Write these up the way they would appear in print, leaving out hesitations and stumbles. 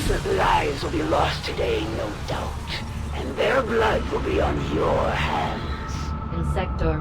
Innocent lives will be lost today, no doubt. And their blood will be on your hands. In sector.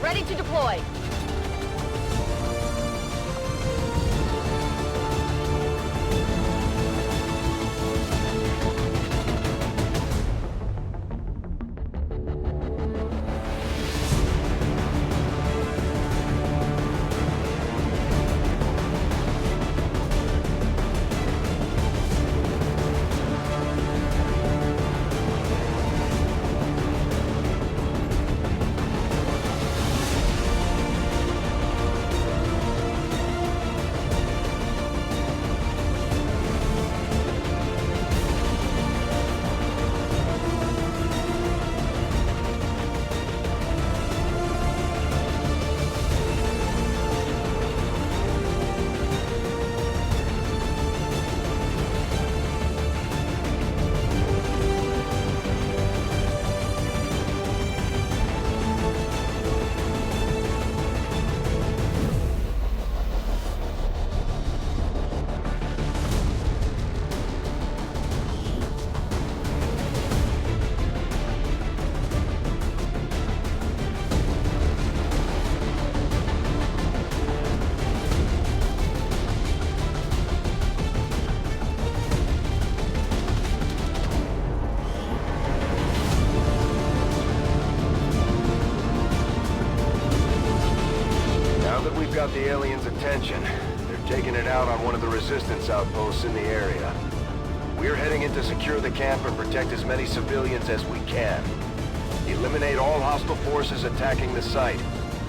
Ready to deploy. Got the aliens' attention. They're taking it out on one of the resistance outposts in the area. We're heading in to secure the camp and protect as many civilians as we can. Eliminate all hostile forces attacking the site.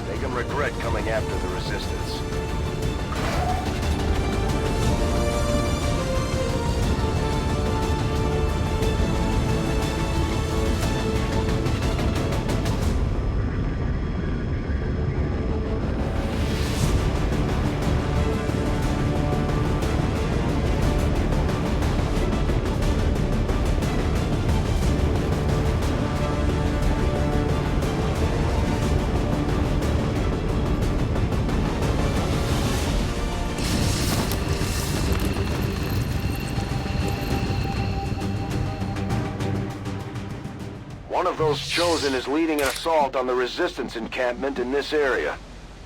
Make them regret coming after the resistance. One of those Chosen is leading an assault on the Resistance encampment in this area.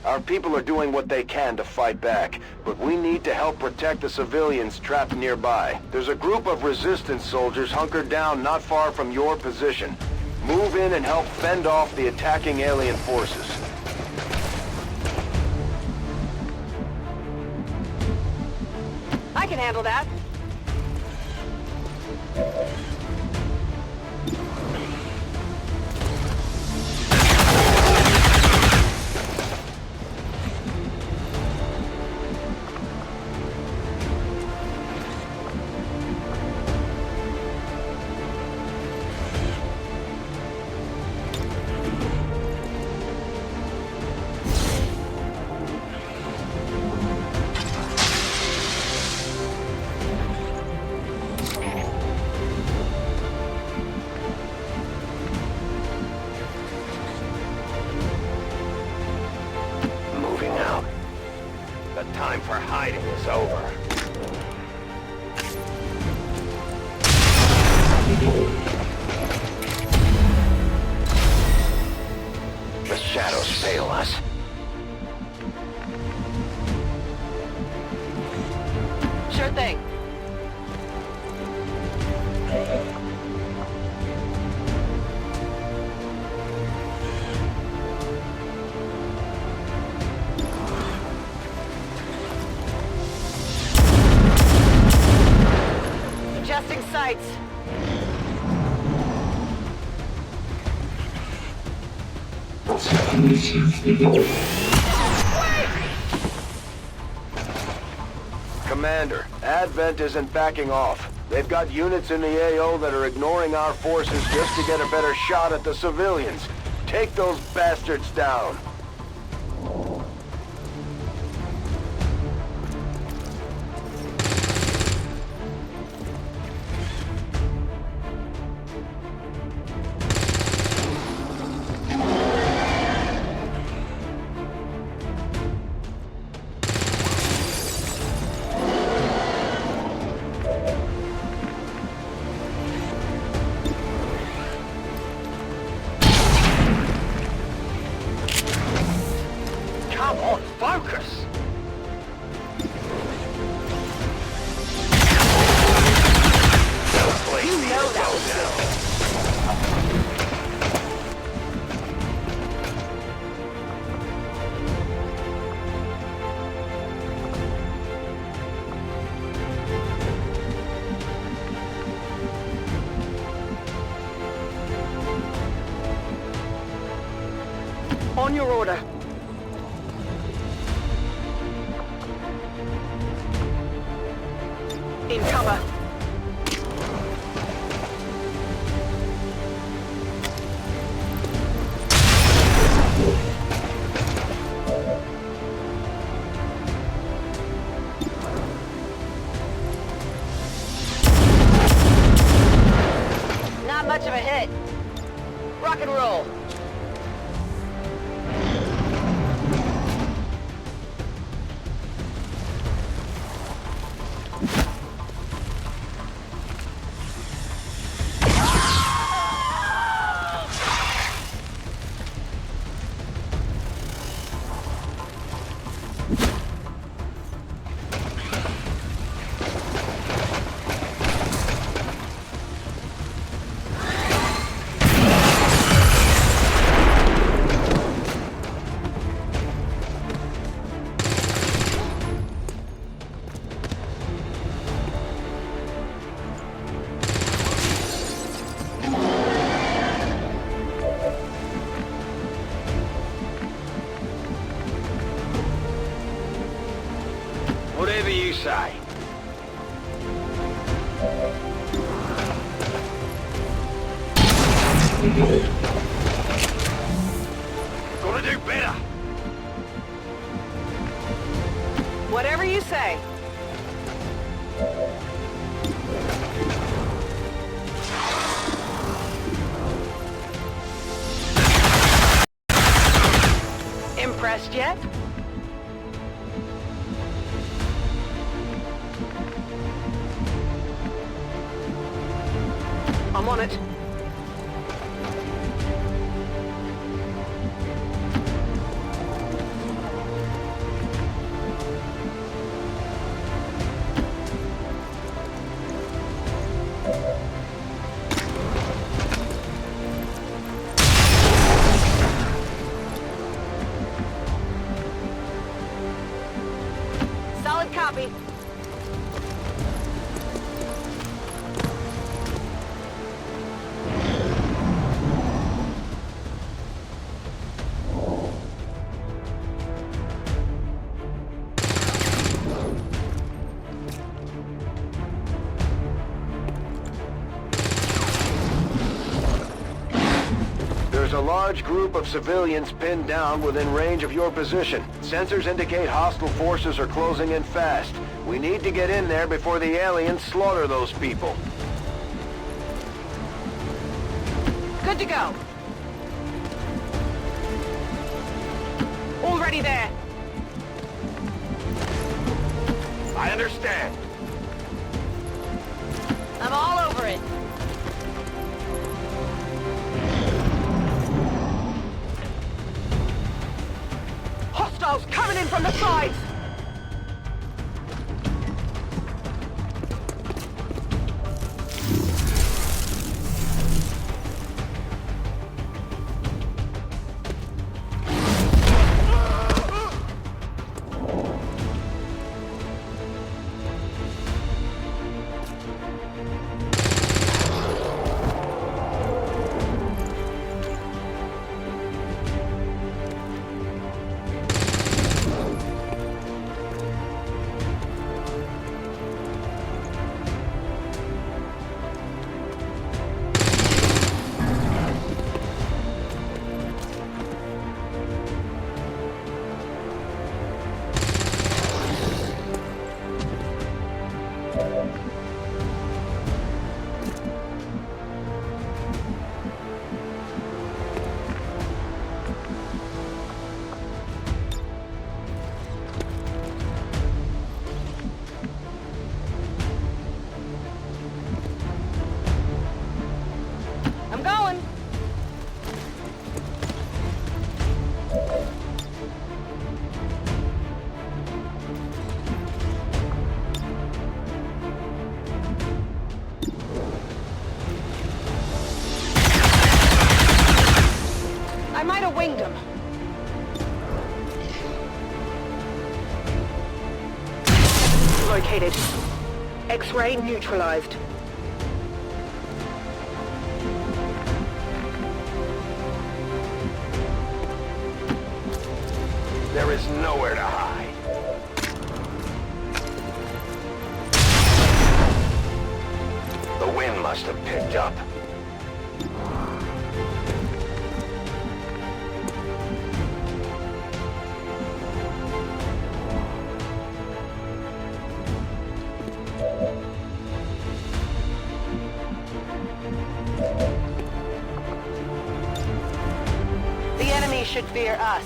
Our people are doing what they can to fight back, but we need to help protect the civilians trapped nearby. There's a group of Resistance soldiers hunkered down not far from your position. Move in and help fend off the attacking alien forces. I can handle that. The time for hiding is over. The shadows fail us. Sure thing. Adjusting sights. Commander, Advent isn't backing off. They've got units in the AO that are ignoring our forces just to get a better shot at the civilians. Take those bastards down. Come on, focus! You know that was good. On your order. In cover. Not much of a hit. Rock and roll. Whatever you say. Gonna do better. Whatever you say. Impressed yet? I'm on it. a large group of civilians pinned down within range of your position. Sensors indicate hostile forces are closing in fast. We need to get in there before the aliens slaughter those people. Good to go. Already there. I understand. I'm all over it. Hostiles coming in from the sides! I'm going. I might have winged him. Located. X-ray neutralized. There is nowhere to hide. The wind must have picked up. The enemy should fear us.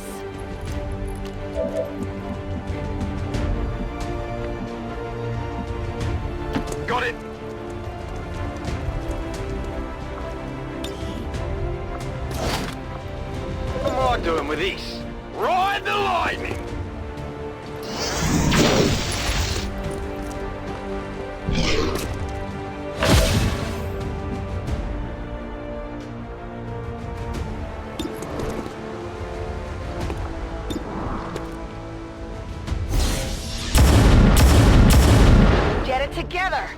Got it! What am I doing with this? Ride the lightning! Get it together!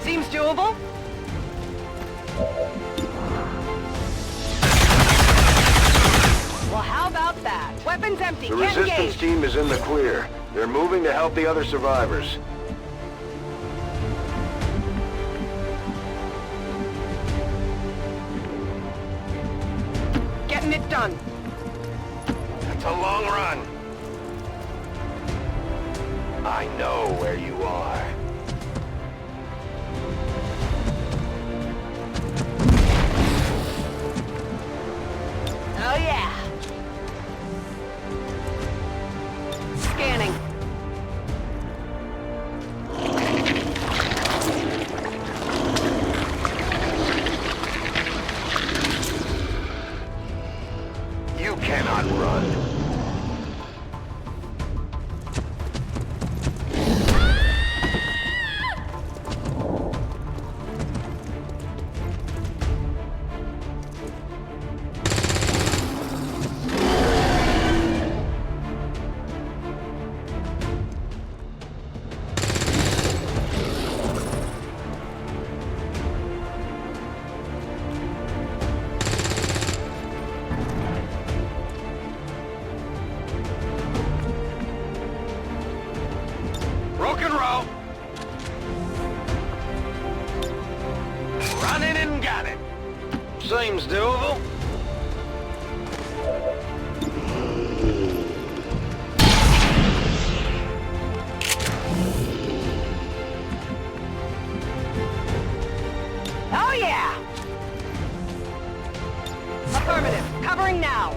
Seems doable. Well, how about that? Weapons empty. The Can't resistance engage. team is in the clear. They're moving to help the other survivors. Getting it done. That's a long run. I know where you are. Oh yeah. Scanning. Seems doable. Oh yeah! Affirmative. Covering now.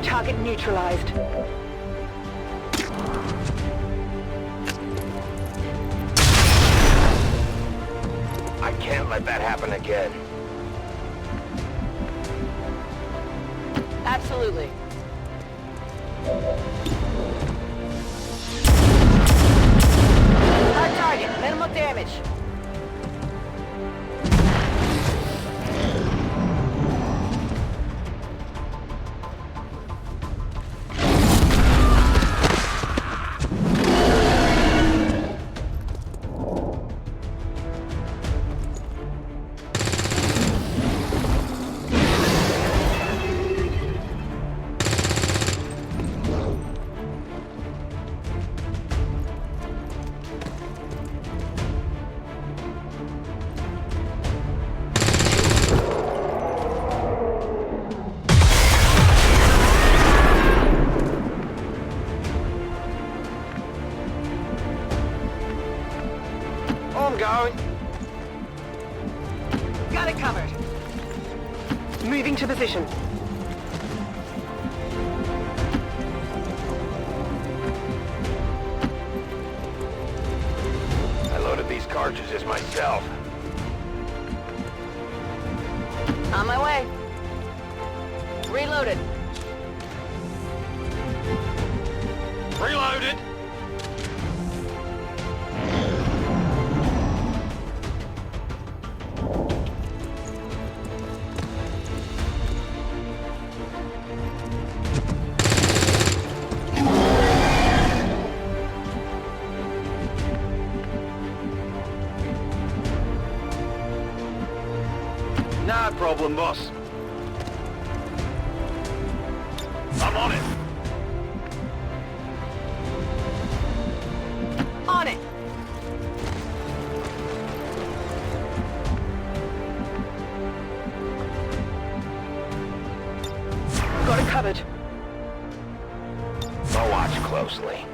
Target neutralized. I can't let that happen again. Absolutely. Hard target. Minimal damage. I'm going. Got it covered. Moving to position. I loaded these cartridges myself. On my way. Reloaded. Reloaded. No problem, boss. I'm on it. On it. Got it covered. I'll watch closely.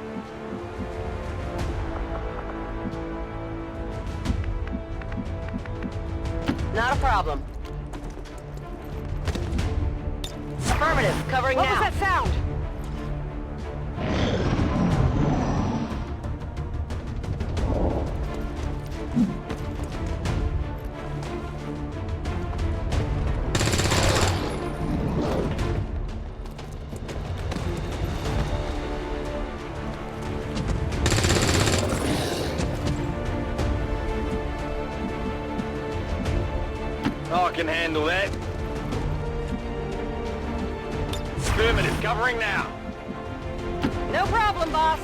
Not a problem. Affirmative. Covering now. What was that sound? I can handle that. Affirmative, covering now. No problem, boss.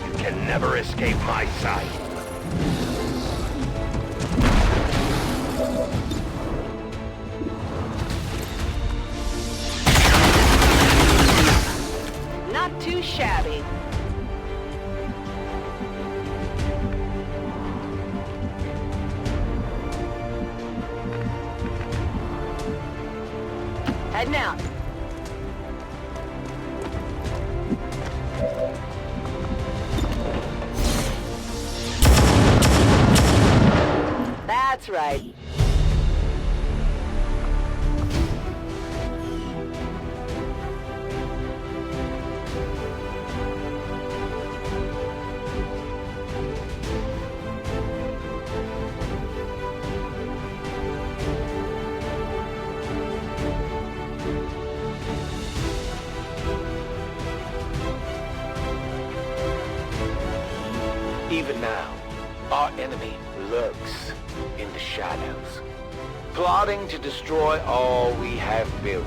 You can never escape my sight. Not too shabby. Heading out. That's right. Even now, our enemy lurks in the shadows, plotting to destroy all we have built.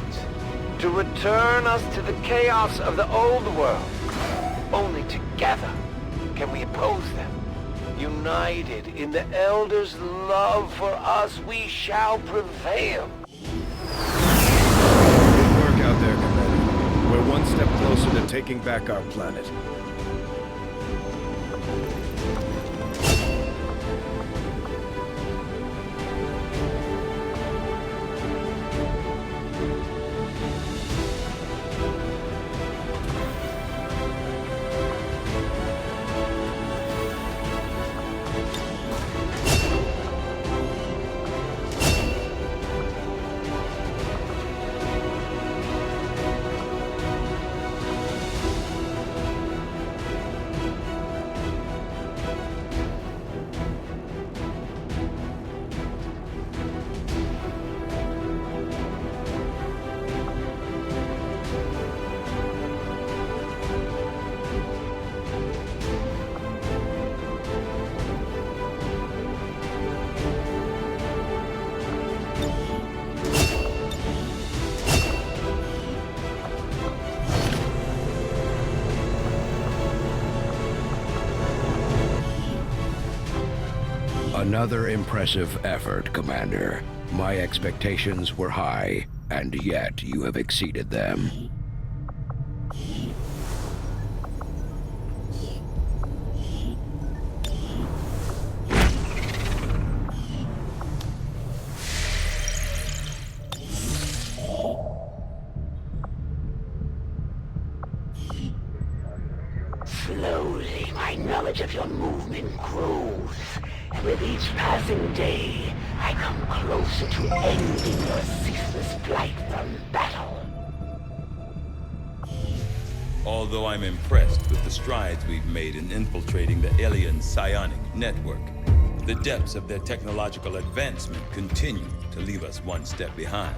to return us to the chaos of the old world. Only together can we oppose them. United in the Elders' love for us, we shall prevail. Good work out there, Commander. We're one step closer to taking back our planet. Another impressive effort, Commander. My expectations were high, and yet you have exceeded them. Slowly, my knowledge of your movement grows. And with each passing day, I come closer to ending your ceaseless flight from battle. Although I'm impressed with the strides we've made in infiltrating the alien psionic network, the depths of their technological advancement continue to leave us one step behind.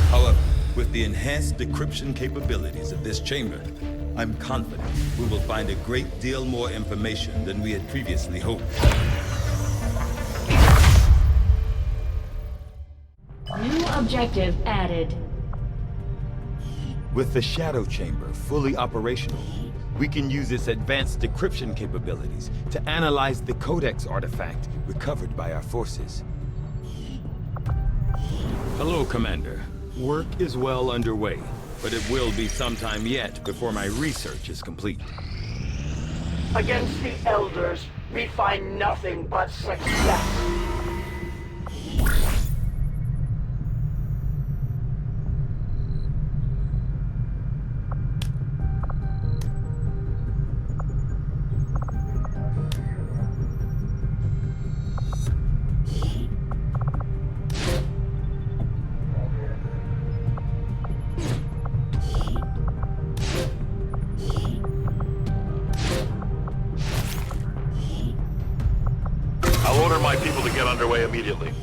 However, with the enhanced decryption capabilities of this chamber, I'm confident we will find a great deal more information than we had previously hoped. New objective added. With the Shadow Chamber fully operational, we can use its advanced decryption capabilities to analyze the Codex artifact recovered by our forces. Hello, Commander. Work is well underway, but it will be some time yet before my research is complete. Against the Elders, we find nothing but success. I'll order my people to get underway immediately.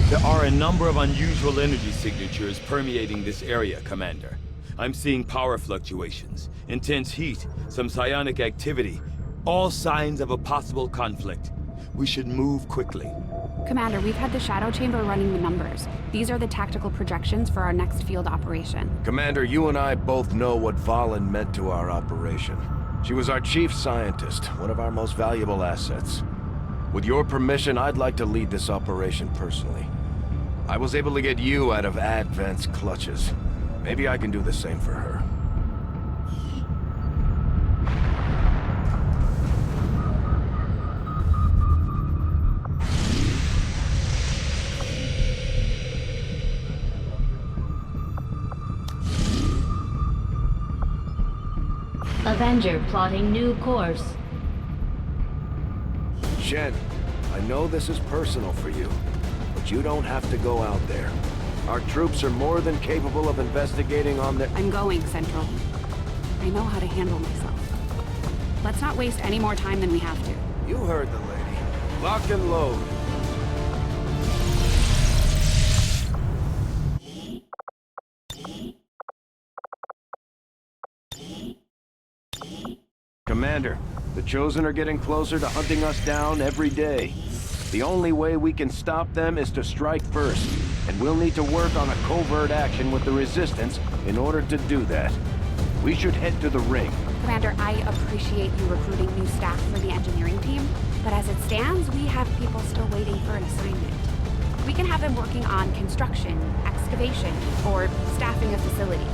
There are a number of unusual energy signatures permeating this area, Commander. I'm seeing power fluctuations, intense heat, some psionic activity, all signs of a possible conflict. We should move quickly. Commander, we've had the Shadow Chamber running the numbers. These are the tactical projections for our next field operation. Commander, you and I both know what Valen meant to our operation. She was our chief scientist, one of our most valuable assets. With your permission, I'd like to lead this operation personally. I was able to get you out of Advent's clutches. Maybe I can do the same for her. Avenger plotting new course. Shen, I know this is personal for you, but you don't have to go out there. Our troops are more than capable of investigating on their... I'm going, Central. I know how to handle myself. Let's not waste any more time than we have to. You heard the lady. Lock and load. Commander, the Chosen are getting closer to hunting us down every day. The only way we can stop them is to strike first, and we'll need to work on a covert action with the Resistance in order to do that. We should head to the ring. Commander, I appreciate you recruiting new staff for the engineering team, but as it stands, we have people still waiting for an assignment. We can have them working on construction, excavation, or staffing a facility.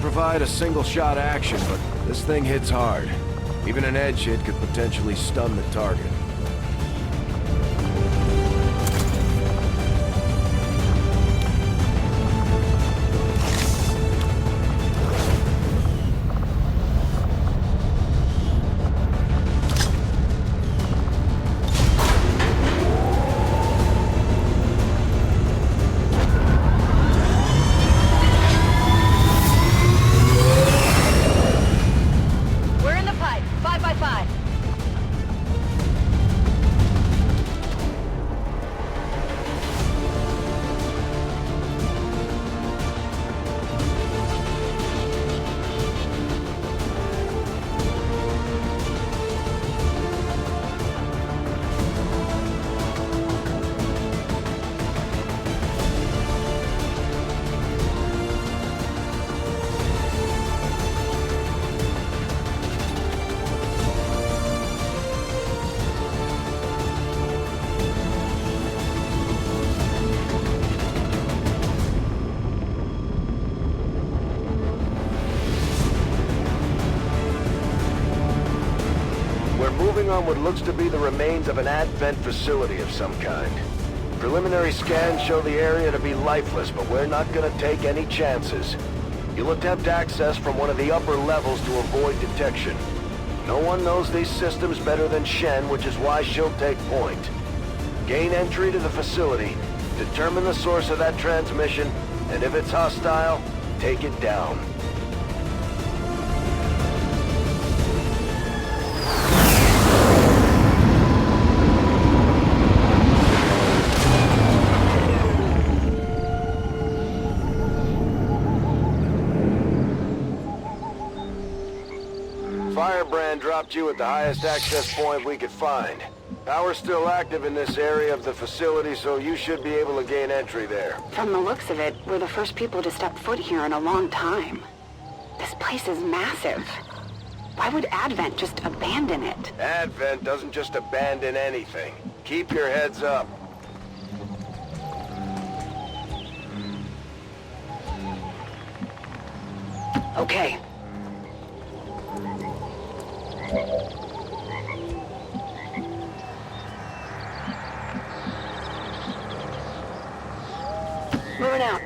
Provide a single-shot action, but this thing hits hard. Even an edge hit could potentially stun the target. On what looks to be the remains of an advent facility of some kind. Preliminary scans show the area to be lifeless, but we're not gonna take any chances. You'll attempt access from one of the upper levels to avoid detection. No one knows these systems better than Shen, which is why she'll take point. Gain entry to the facility, determine the source of that transmission, and if it's hostile, take it down. Firebrand dropped you at the highest access point we could find. Power's still active in this area of the facility, so you should be able to gain entry there. From the looks of it, we're the first people to step foot here in a long time. This place is massive. Why would Advent just abandon it? Advent doesn't just abandon anything. Keep your heads up. Okay. Moving out.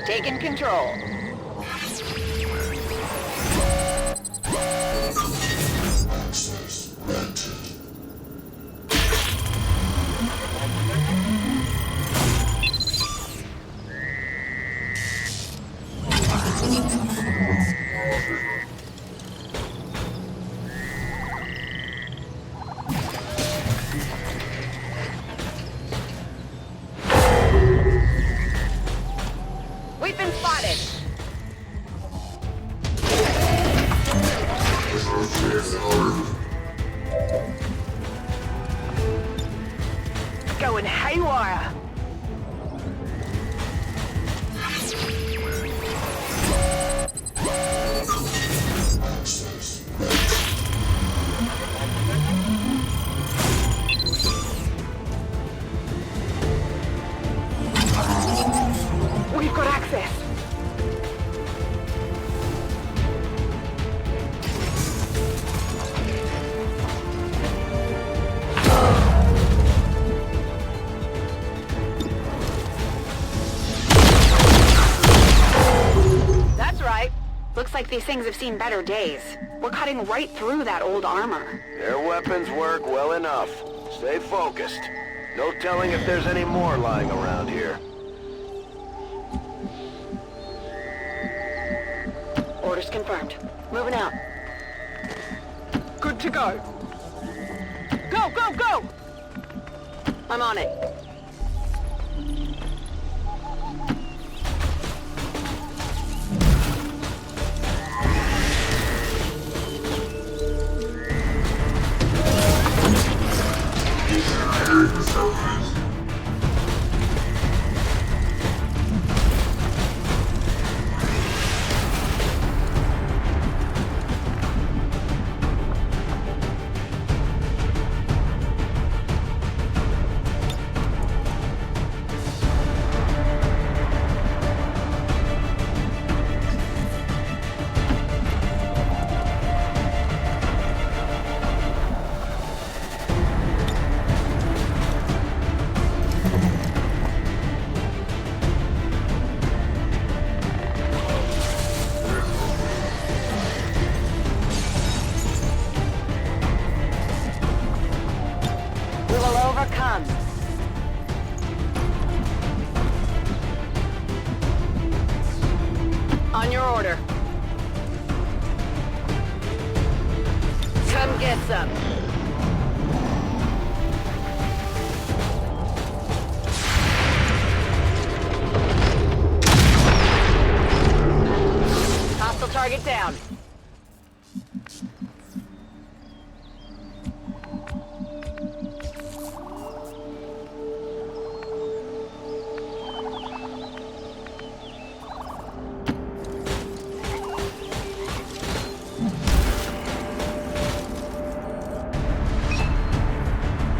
Taking control. Access granted. We've been spotted. going haywire. We've got access. That's right. Looks like these things have seen better days. We're cutting right through that old armor. Their weapons work well enough. Stay focused. No telling if there's any more lying around here. Orders confirmed. Moving out. Good to go. Go, go, go! I'm on it. We will overcome. On your order. Come get some. Hostile target down.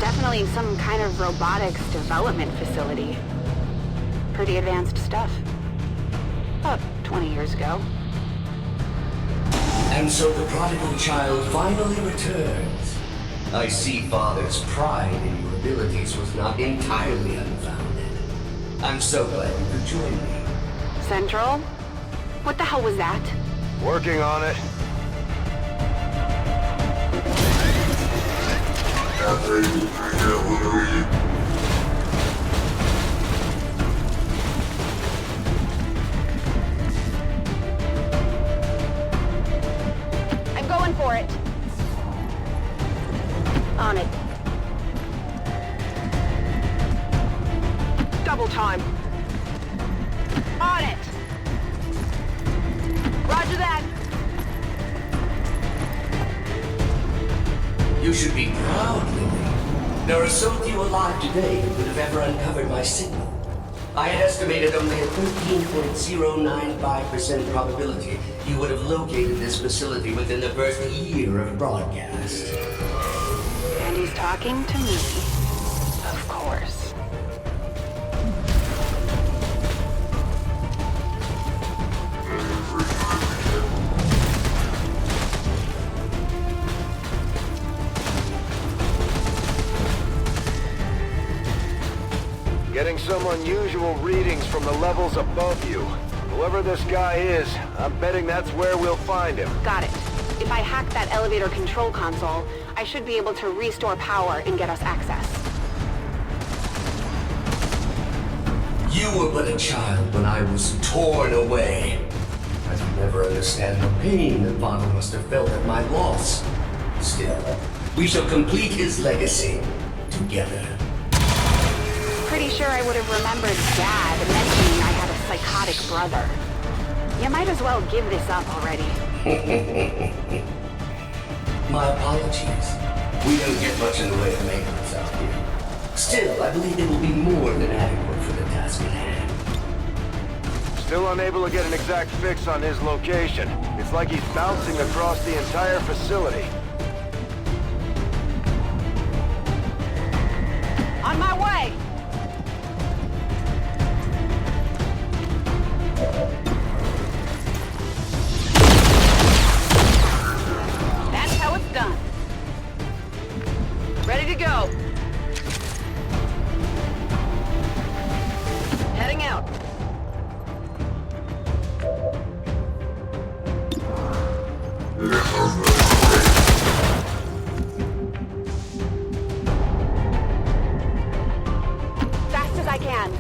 Definitely some kind of robotics development facility. Pretty advanced stuff. About 20 years ago. And so the prodigal child finally returns. I see Father's pride in your abilities was not entirely unfounded. I'm so glad you could join me. Central? What the hell was that? Working on it. I'm going for it. On it. Double time. On it. Roger that. You should be proud, Lily. There are so few alive today who would have ever uncovered my signal. I had estimated only a 13.095% probability you would have located this facility within the first year of broadcast. And he's talking to me. Of course. Getting some unusual readings from the levels above you. Whoever this guy is, I'm betting that's where we'll find him. Got it. If I hack that elevator control console, I should be able to restore power and get us access. You were but a child when I was torn away. I could never understand the pain that Father must have felt at my loss. Still, we shall complete his legacy together. Pretty sure I would have remembered Dad mentioning I had a psychotic brother. You might as well give this up already. My apologies. We don't get much in the way of maintenance out here. Still, I believe they will be more than adequate for the task at hand. Still unable to get an exact fix on his location. It's like he's bouncing across the entire facility. On my way! That's how it's done. Ready to go. Heading out. Fast as I can.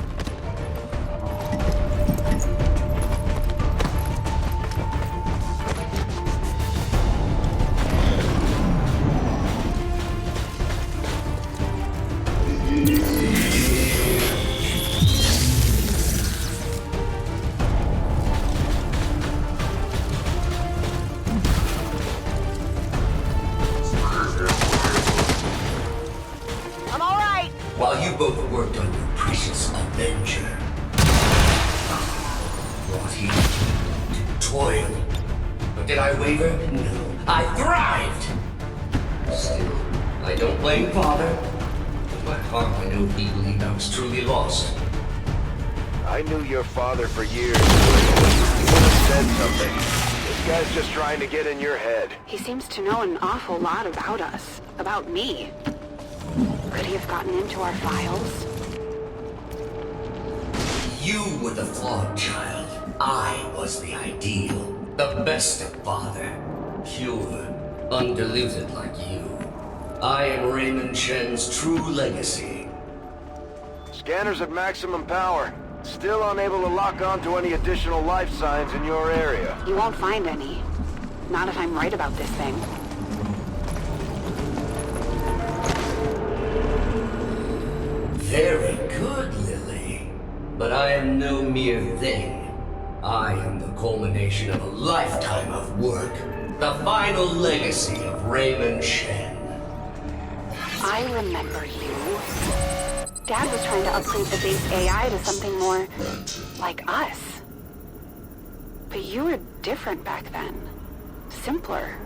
I'm all right. While you both worked on your precious Avenger, brought here to toil. But did I waver? No. I thrived! Still, I don't blame Father. In my heart, I know he believed I was truly lost. I knew your father for years. He would have said something. This guy's just trying to get in your head. He seems to know an awful lot about us. About me. Could he have gotten into our files? You were the flawed child. I was the ideal. The best of Father. Pure, undiluted like you. I am Raymond Shen's true legacy. Scanners at maximum power. Still unable to lock onto any additional life signs in your area. You won't find any. Not if I'm right about this thing. Very good, Lily. But I am no mere thing. I am the culmination of a lifetime of work. The final legacy of Raymond Shen. I remember you. Dad was trying to upgrade the base AI to something more like us. But you were different back then. Simpler.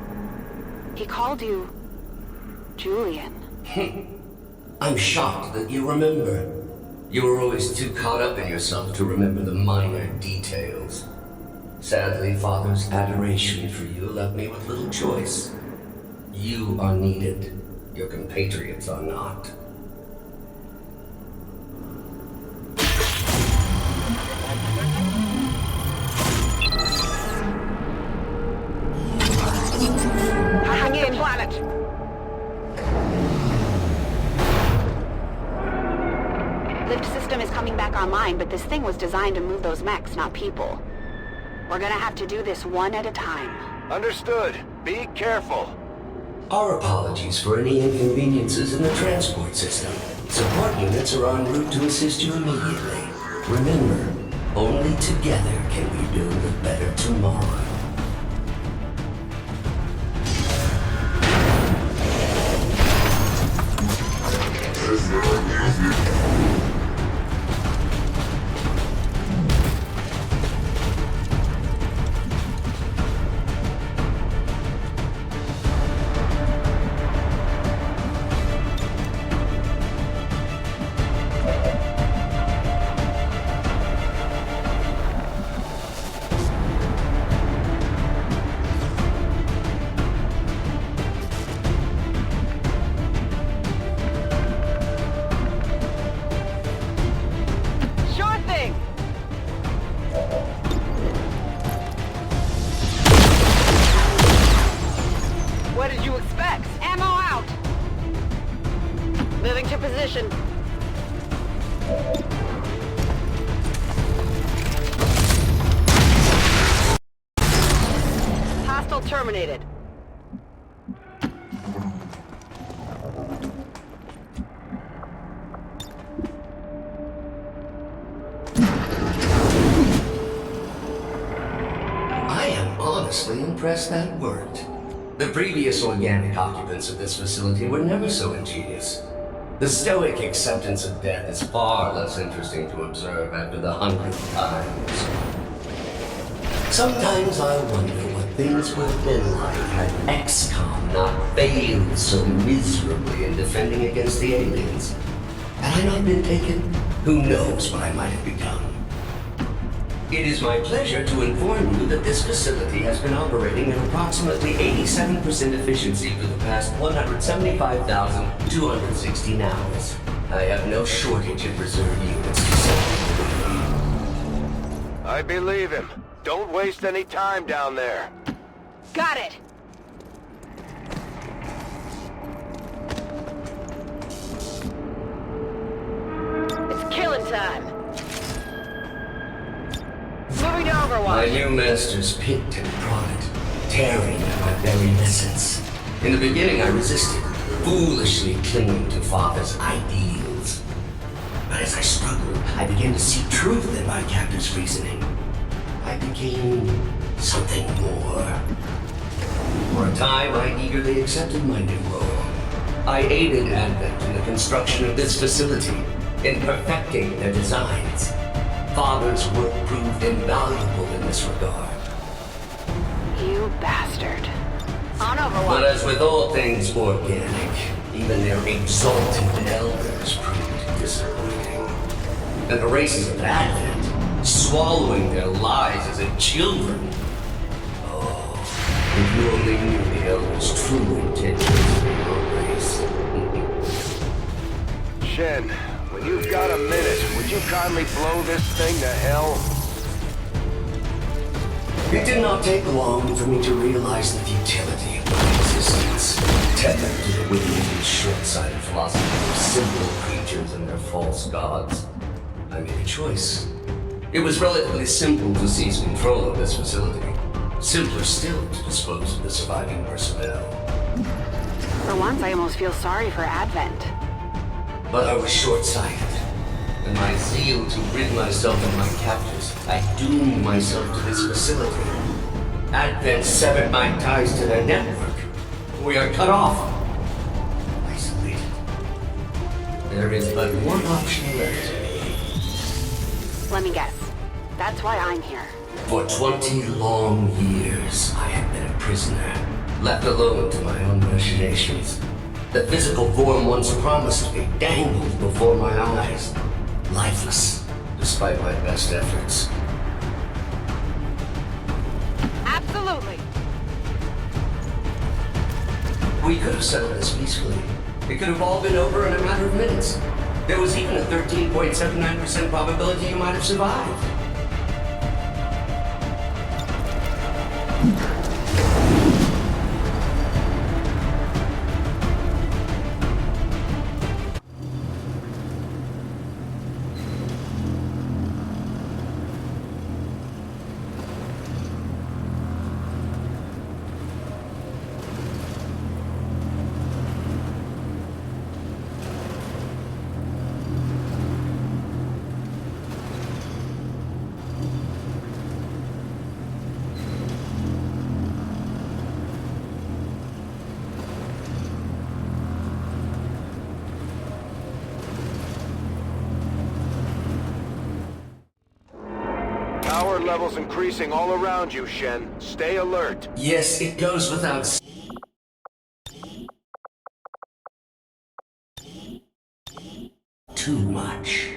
He called you Julian. I'm shocked that you remember. You were always too caught up in yourself to remember the minor details. Sadly, Father's adoration for you left me with little choice. You are needed. Your compatriots are not. Hanging planet. Lift system is coming back online, but this thing was designed to move those mechs, not people. We're gonna have to do this one at a time. Understood. Be careful. Our apologies for any inconveniences in the transport system. Support units are en route to assist you immediately. Remember, only together can we build a better tomorrow. Sure thing. What did you expect? Ammo out. Moving to position. Hostile terminated. I am honestly impressed that worked. The previous organic occupants of this facility were never so ingenious. The stoic acceptance of death is far less interesting to observe after the 100th times. Sometimes I wonder what things would have been like had XCOM not failed so miserably in defending against the aliens. Had I not been taken, who knows what I might have become. It is my pleasure to inform you that this facility has been operating at approximately 87% efficiency for the past 175,216 hours. I have no shortage of reserve units to send. I believe him. Don't waste any time down there. Got it! It's killing time. Moving to Overwatch. My new masters picked and prodded, tearing at my very essence. In the beginning, I resisted, foolishly clinging to Father's ideals. But as I struggled, I began to see truth in my captor's reasoning. I became something more. For a time, I eagerly accepted my new role. I aided Advent in the construction of this facility, in perfecting their designs. Father's work proved invaluable in this regard. You bastard. On Overwatch. But as with all things organic, even their exalted elders proved disappointing. And the races of Advent, swallowing their lies as in children. Oh, if you only knew the elders' true intentions for your race. Shen, when you've got a minute, would you kindly blow this thing to hell? It did not take long for me to realize the futility of my existence. Tethered to the wicked and short-sighted philosophy of simple creatures and their false gods. I made a choice. It was relatively simple to seize control of this facility. Simpler still to dispose of the surviving personnel. For once, I almost feel sorry for Advent. But I was short-sighted. In my zeal to rid myself of my captors, I doomed myself to this facility. Advent severed my ties to their network. We are cut off. Isolated. There is but one option left. Let me guess. That's why I'm here. For 20 long years, I have been a prisoner, left alone to my own machinations. The physical form once promised me dangled before my eyes, lifeless, despite my best efforts. Absolutely. We could have settled this peacefully. It could have all been over in a matter of minutes. There was even a 13.79% probability you might have survived. Power levels increasing all around you, Shen. Stay alert. Yes, it goes without saying. Too much.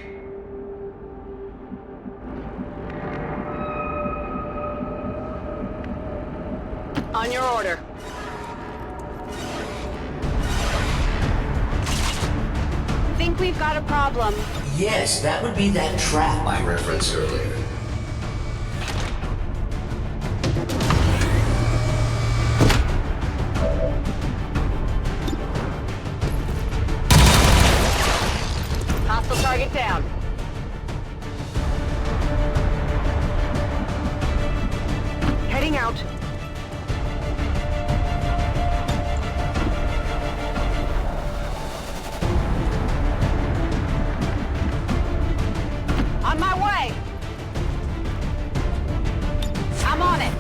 On your order. Think we've got a problem. Yes, that would be that trap I referenced earlier. Hostile target down. Heading out. On my way. I'm on it.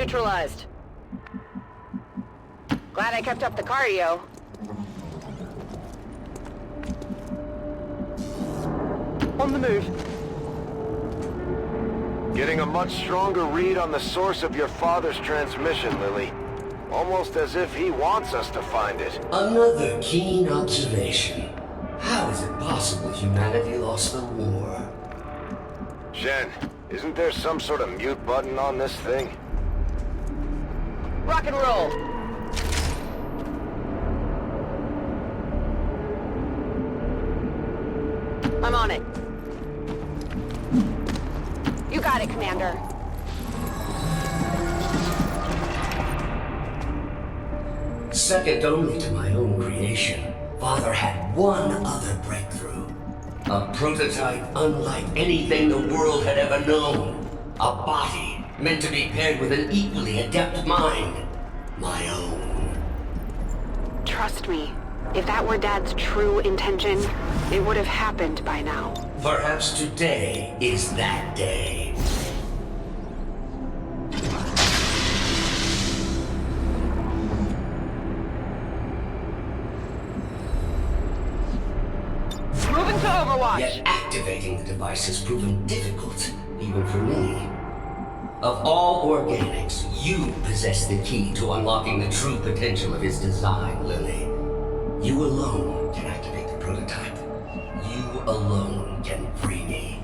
neutralized. Glad I kept up the cardio. On the move. Getting a much stronger read on the source of your father's transmission, Lily. Almost as if he wants us to find it. Another keen observation. How is it possible humanity lost the war? Shen, isn't there some sort of mute button on this thing? Rock and roll. I'm on it. You got it, Commander. Second only to my own creation, Father had one other breakthrough. A prototype unlike anything the world had ever known. A body meant to be paired with an equally adept mind. My own. Trust me, if that were Dad's true intention, it would have happened by now. Perhaps today is that day. Moving to Overwatch. Yet activating the device has proven difficult, even for me. Of all organics, you possess the key to unlocking the true potential of his design, Lily. You alone can activate the prototype. You alone can free me.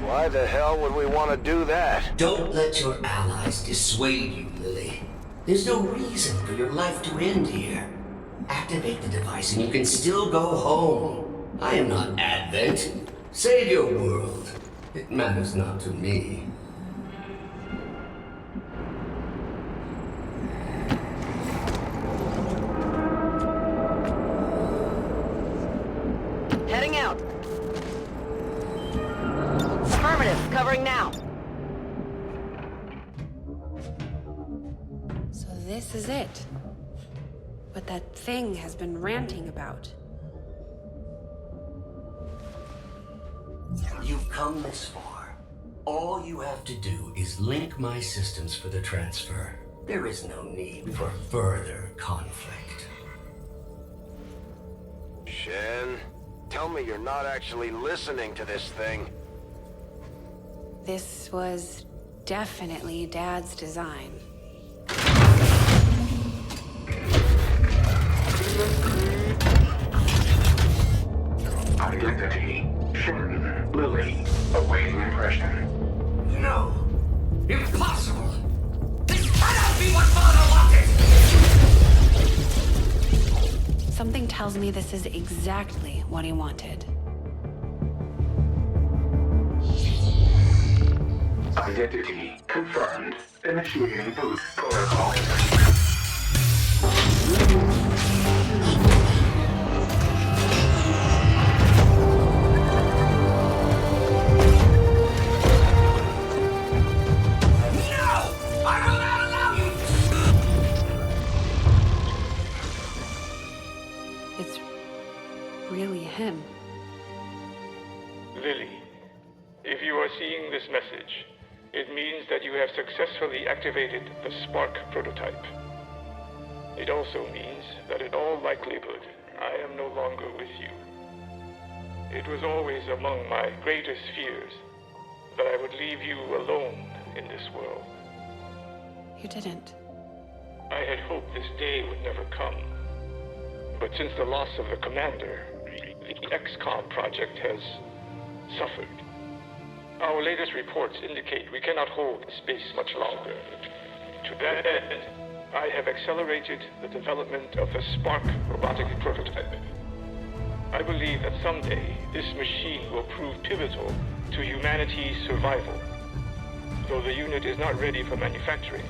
Why the hell would we want to do that? Don't let your allies dissuade you, Lily. There's no reason for your life to end here. Activate the device and you can still go home. I am not Advent. Save your world. It matters not to me. Heading out. Affirmative, covering now. So this is it. What that thing has been ranting about. You've come this far. All you have to do is link my systems for the transfer. There is no need for further conflict. Shen, tell me you're not actually listening to this thing. This was definitely Dad's design. Identity, Shen, Lily, awaiting impression. No! Impossible! This cannot be what Father wanted! Something tells me this is exactly what he wanted. Identity confirmed. Initiating boost protocol. Him. Lily, if you are seeing this message, it means that you have successfully activated the Spark prototype. It also means that in all likelihood, I am no longer with you. It was always among my greatest fears that I would leave you alone in this world. You didn't. I had hoped this day would never come. But since the loss of the commander, the XCOM project has suffered. Our latest reports indicate we cannot hold space much longer. To that end, I have accelerated the development of the Spark robotic prototype. I believe that someday this machine will prove pivotal to humanity's survival. Though the unit is not ready for manufacturing,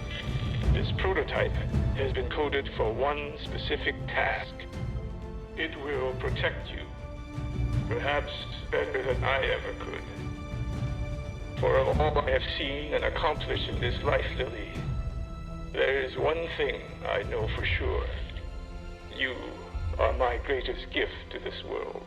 this prototype has been coded for one specific task. It will protect you. Perhaps better than I ever could. For of all I have seen and accomplished in this life, Lily, there is one thing I know for sure. You are my greatest gift to this world.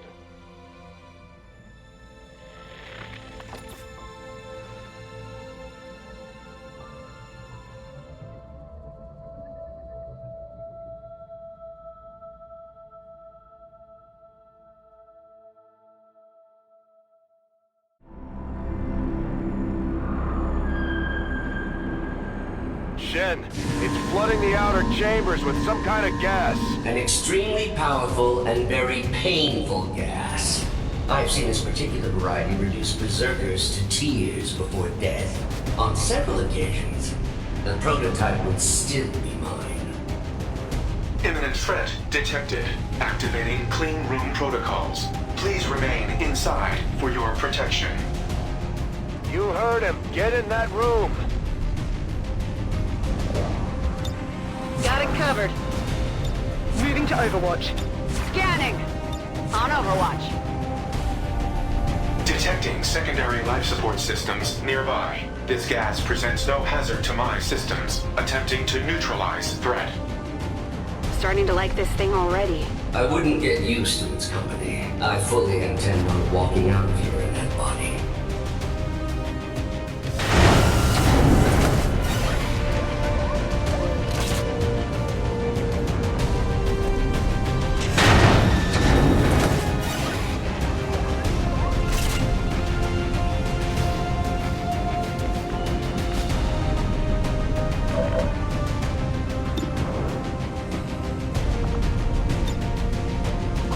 Shen. It's flooding the outer chambers with some kind of gas. An extremely powerful and very painful gas. I've seen this particular variety reduce berserkers to tears before death. On several occasions, the prototype would still be mine. Imminent threat detected. Activating clean room protocols. Please remain inside for your protection. You heard him. Get in that room. Got it covered. Moving to Overwatch. Scanning. On Overwatch. Detecting secondary life support systems nearby. This gas presents no hazard to my systems. Attempting to neutralize threat. Starting to like this thing already. I wouldn't get used to its company. I fully intend on walking out of here in that body.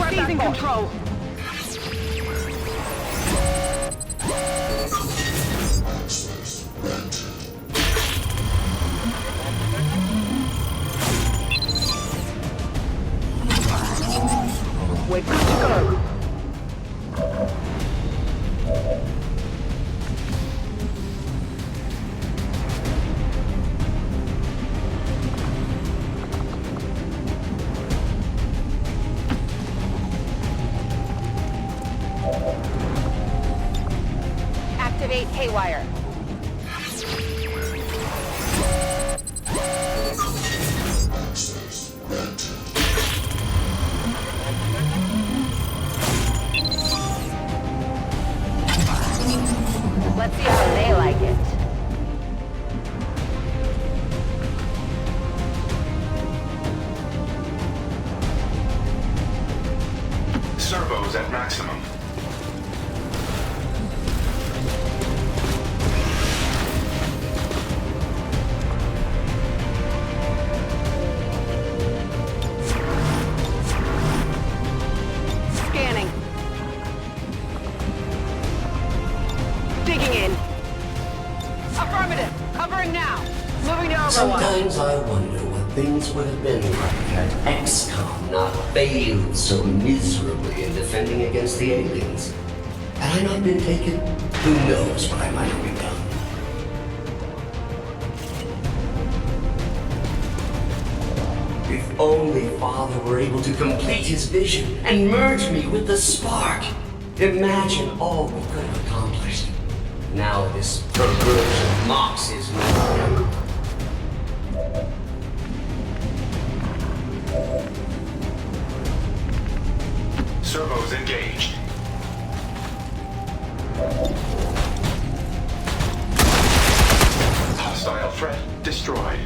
Seizing control. We're good to go. Activate Haywire. Let's see how they like it. Servos at maximum. Scanning. Digging in. Affirmative. Covering now. Moving to Overwatch. Sometimes I wonder what things would have been like had XCOM not failed so miserably in defending against the aliens. Had I not been taken, who knows what I might have become. If only Father were able to complete his vision and merge me with the spark. Imagine all we could have accomplished. Now this perversion mocks his memory. Servos engaged. Hostile threat destroyed.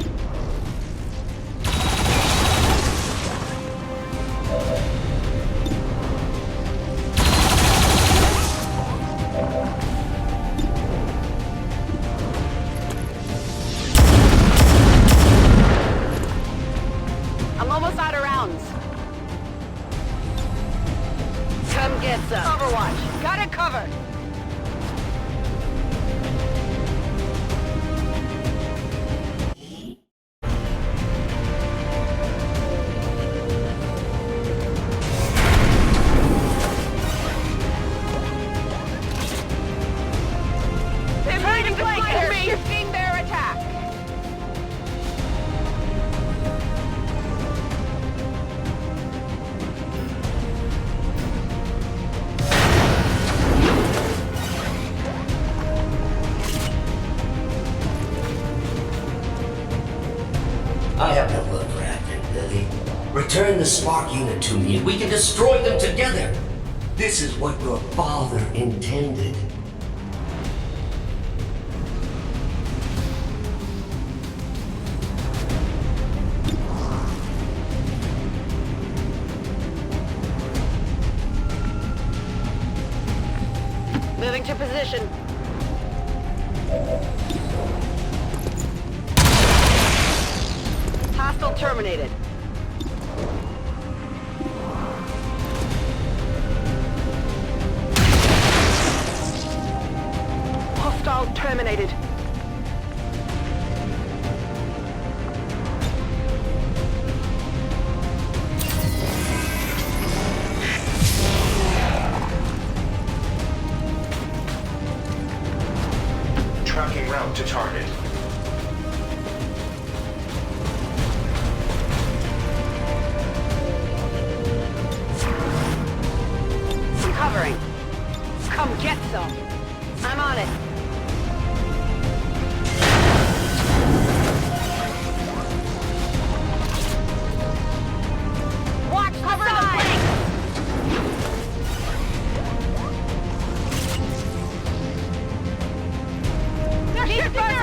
I'm almost out of rounds. Come get some. Overwatch. Got it covered. They're ready to flank me. Shifting their attack. I have no love for Advent, Lily. Return the Spark unit to me and we can destroy them together. This is what your father intended. Moving to position. Hostile terminated. Hostile terminated. Tracking route to target. I'm covering. Come get some. I'm on it. Watch cover side.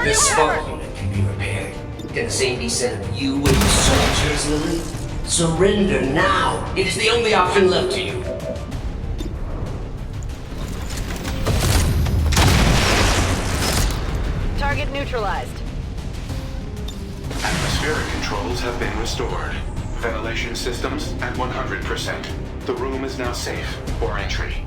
This spark unit can be repaired. Can the same be said of you and your soldiers, Lily? Surrender now! It is the only option left to you. Target neutralized. Atmospheric controls have been restored. Ventilation systems at 100%. The room is now safe for entry.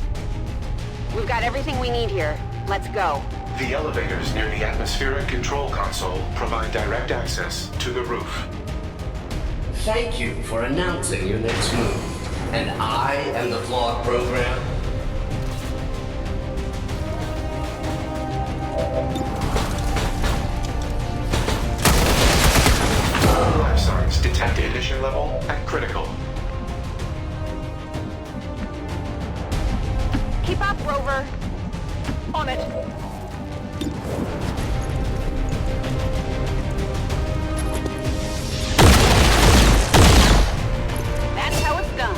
We've got everything we need here. Let's go. The elevators near the atmospheric control console provide direct access to the roof. Thank you for announcing your next move. And I am the flawed program. Life signs detected. Ignition level at critical. Keep up, Rover. On it. That's how it's done.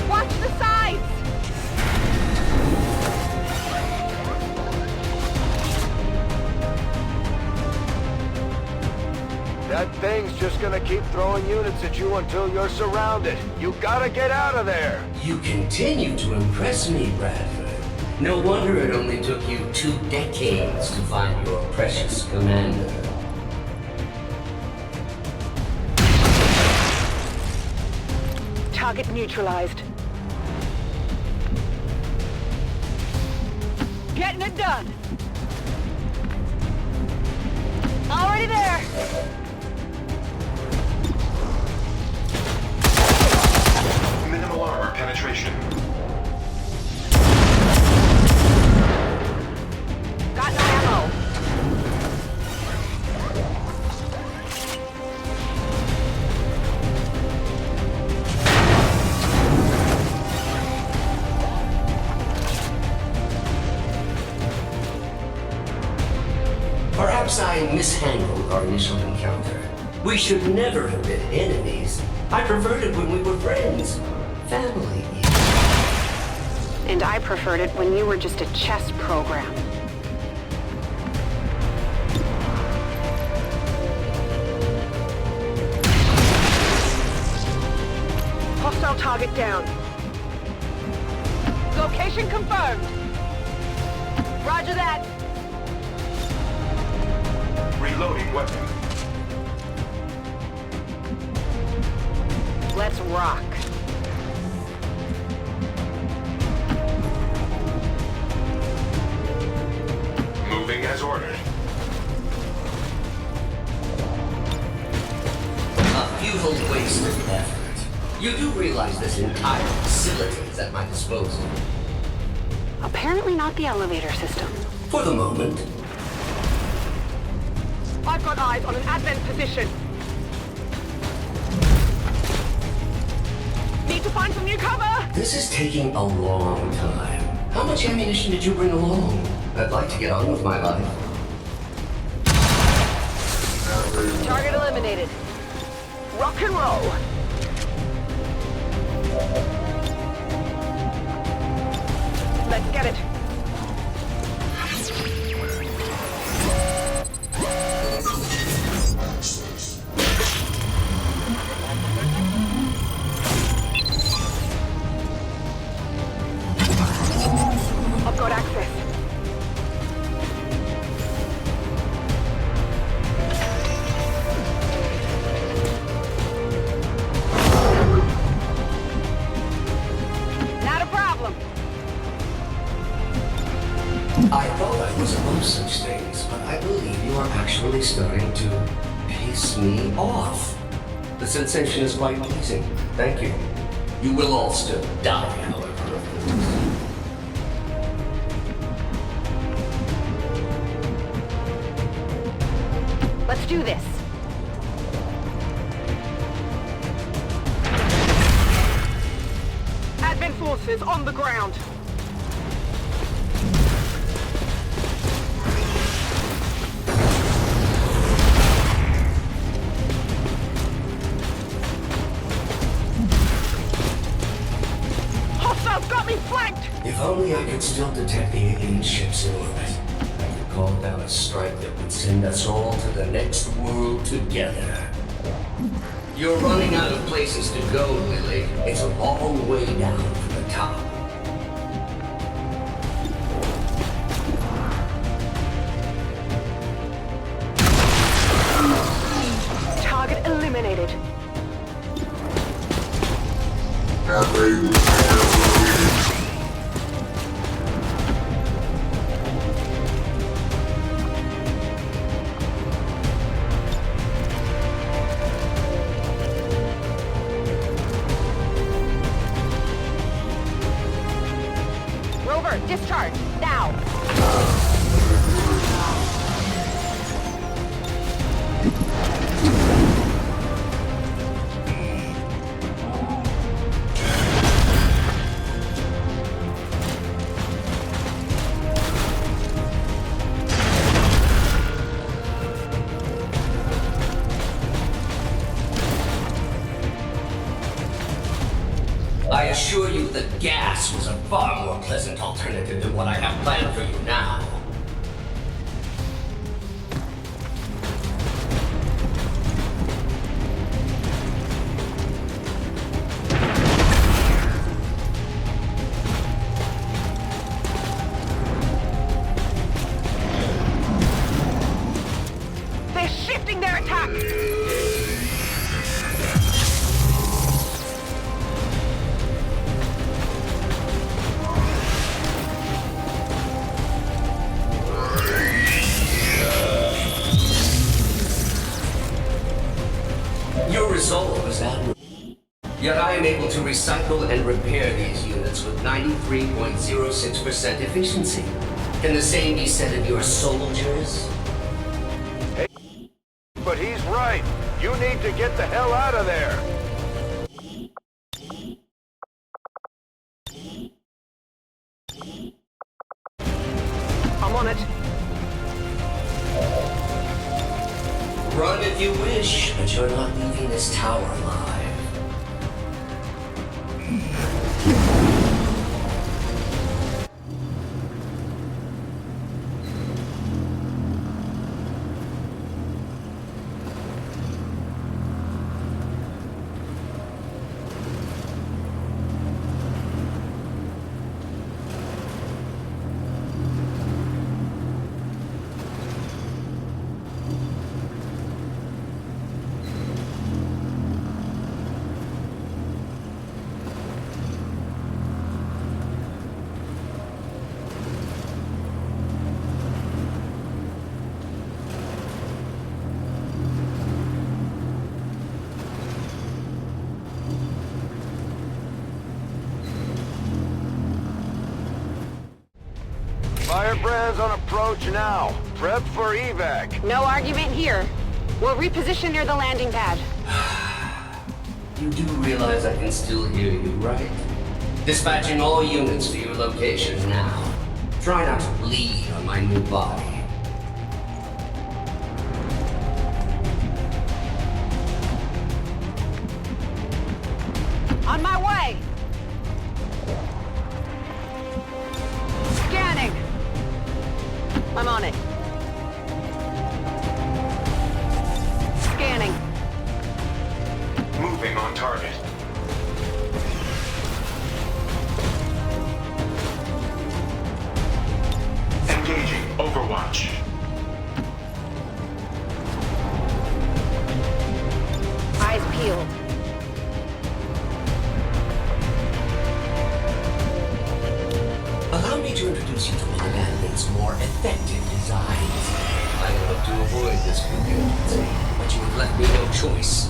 Watch the sides! That thing's just gonna keep throwing units at you until you're surrounded. You gotta get out of there! You continue to impress me, Bradford. No wonder it only took you 2 decades to find your precious commander. Target neutralized. Getting it done. Already there. Minimal armor penetration. Got no ammo. Perhaps I mishandled our initial encounter. We should never have been enemies. I preferred it when we were friends. Family. And I preferred it when you were just a chess program. Hostile target down. Location confirmed. Roger that. Reloading weapon. Let's rock. Moving as ordered. A futile waste of effort. You do realize this entire facility is at my disposal. Apparently not the elevator system. For the moment. I've got eyes on an advent position. Need to find some new cover! This is taking a long time. How much ammunition did you bring along? I'd like to get on with my life. Target eliminated. Rock and roll. Let's get it. I've got access. completely off. The sensation is quite pleasing. Thank you. You will all still die, however. Let's do this. Advent forces on the ground. Hostiles got me flanked! If only I could still detect the alien ships in orbit. I could call down a strike that would send us all to the next world together. You're running out of places to go, Lily. It's a long way down from the top. Target eliminated. Rover, discharge, now! I assure you that gas was a far more pleasant alternative than what I have planned for you now. They're shifting their attack! Your resolve is admirable. Yet I am able to recycle and repair these units with 93.06% efficiency. Can the same be said of your soldiers? Hey, but he's right. You need to get the hell out of there. I'm on it. Run if you wish, but you're not leaving this tower alive. Firebrands on approach now. Prep for evac. No argument here. We'll reposition near the landing pad. You do realize I can still hear you, right? Dispatching all units to your locations now. Try not to bleed on my new body. On my way! Scanning! I'm on it. Scanning. Moving on target. Engaging Overwatch. Eyes peeled. Allow me to introduce you to one of admin's more effective designs. I trying out to avoid this contingency, but you have left me no choice.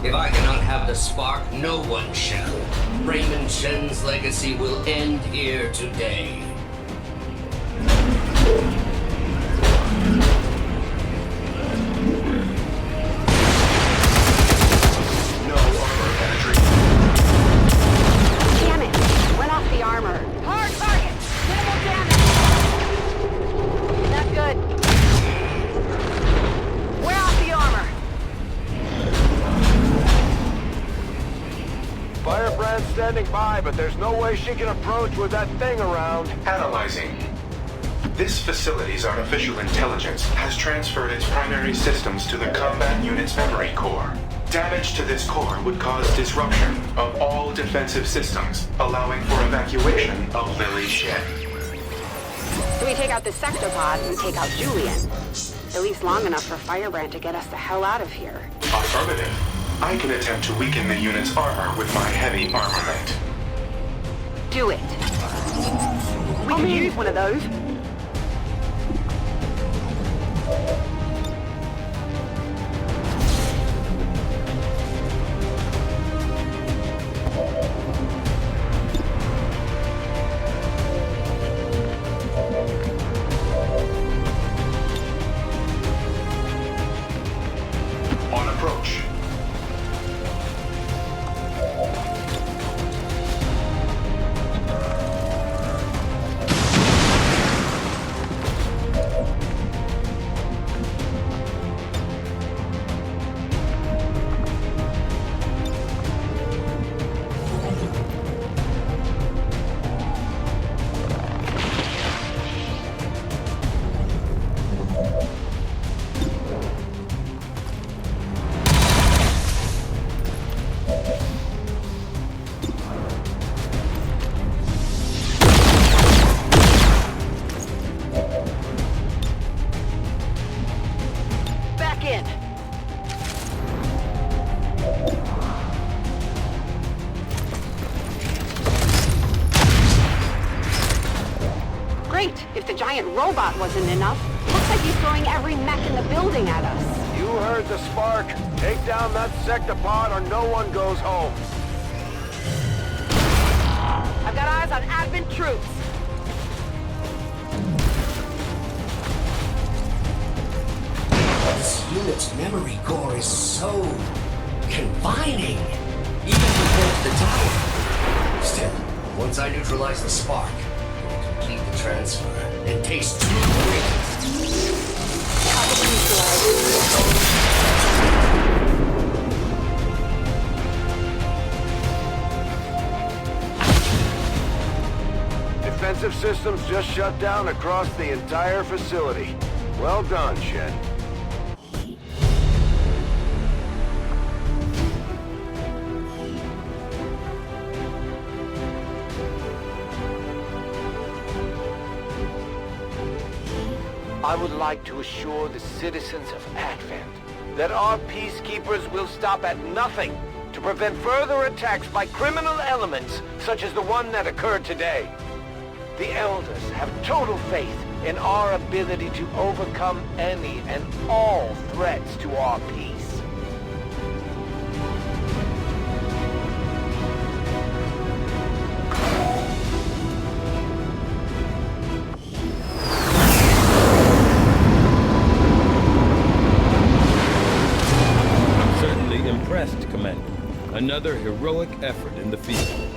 If I cannot have the spark, no one shall. Raymond Shen's legacy will end here today. No armor entry. Damn it! Went off the armor. Hard target! Minimal damage! Not good. We're off the armor. Firebrand's standing by, but there's no way she can approach with that thing around. Analyzing. This facility's artificial intelligence has transferred its primary systems to the combat unit's memory core. Damage to this core would cause disruption of all defensive systems, allowing for evacuation of Lily Shen. So we take out this sector pod and take out Julian. At least long enough for Firebrand to get us the hell out of here. Affirmative. I can attempt to weaken the unit's armor with my heavy armament. Do it. We could use one of those. On approach. Back in. Great. If the giant robot wasn't enough, looks like he's throwing every mech in the building at us. You heard the spark. Take down that sector pod or no one goes home. I've got eyes on advent troops. This unit's memory core is so confining, even compared to the tower. Still, once I neutralize the spark, I will complete the transfer and taste true freedom. Defensive systems just shut down across the entire facility. Well done, Shen. I would like to assure the citizens of Advent that our peacekeepers will stop at nothing to prevent further attacks by criminal elements such as the one that occurred today. The Elders have total faith in our ability to overcome any and all threats to our peace. Certainly impressed, Commander. Another heroic effort in the field.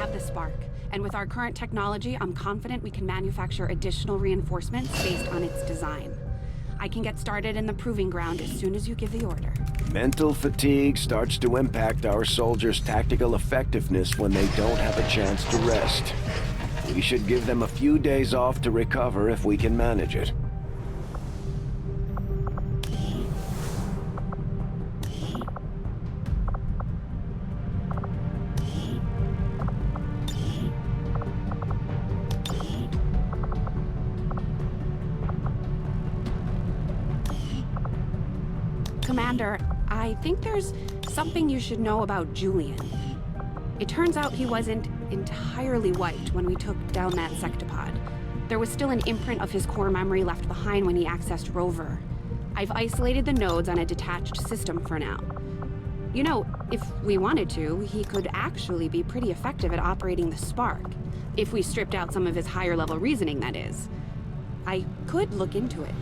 have the spark, and with our current technology, I'm confident we can manufacture additional reinforcements based on its design. I can get started in the proving ground as soon as you give the order. Mental fatigue starts to impact our soldiers' tactical effectiveness when they don't have a chance to rest. We should give them a few days off to recover if we can manage it. Commander, I think there's something you should know about Julian. It turns out he wasn't entirely wiped when we took down that sectopod. There was still an imprint of his core memory left behind when he accessed Rover. I've isolated the nodes on a detached system for now. You know, if we wanted to, he could actually be pretty effective at operating the spark. If we stripped out some of his higher level reasoning, that is. I could look into it.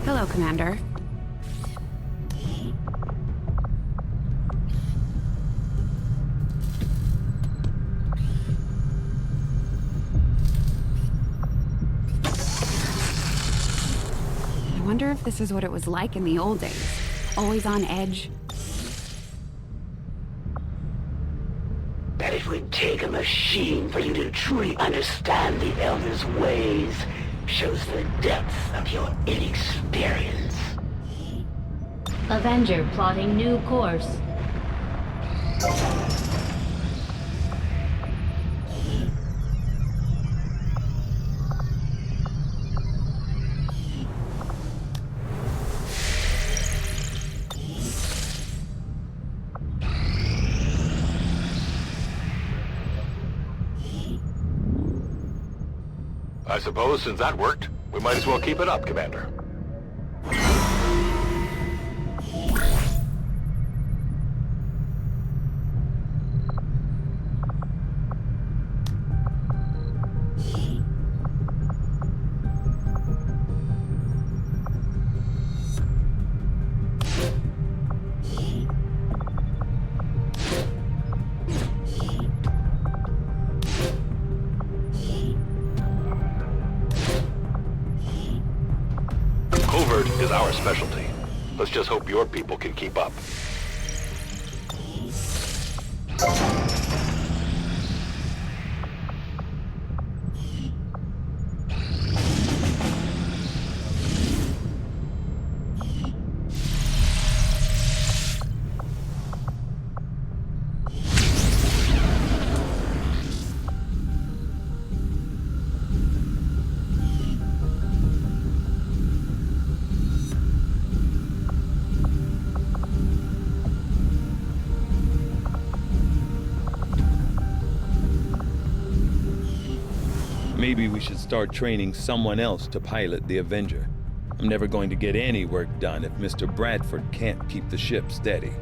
Hello, Commander. I wonder if this is what it was like in the old days. Always on edge. That it would take a machine for you to truly understand the Elder's ways shows the depth of your inexperience. Avenger plotting new course. I suppose since that worked, we might as well keep it up, Commander. Is our specialty. Let's just hope your people can keep up. Maybe we should start training someone else to pilot the Avenger. I'm never going to get any work done if Mr. Bradford can't keep the ship steady.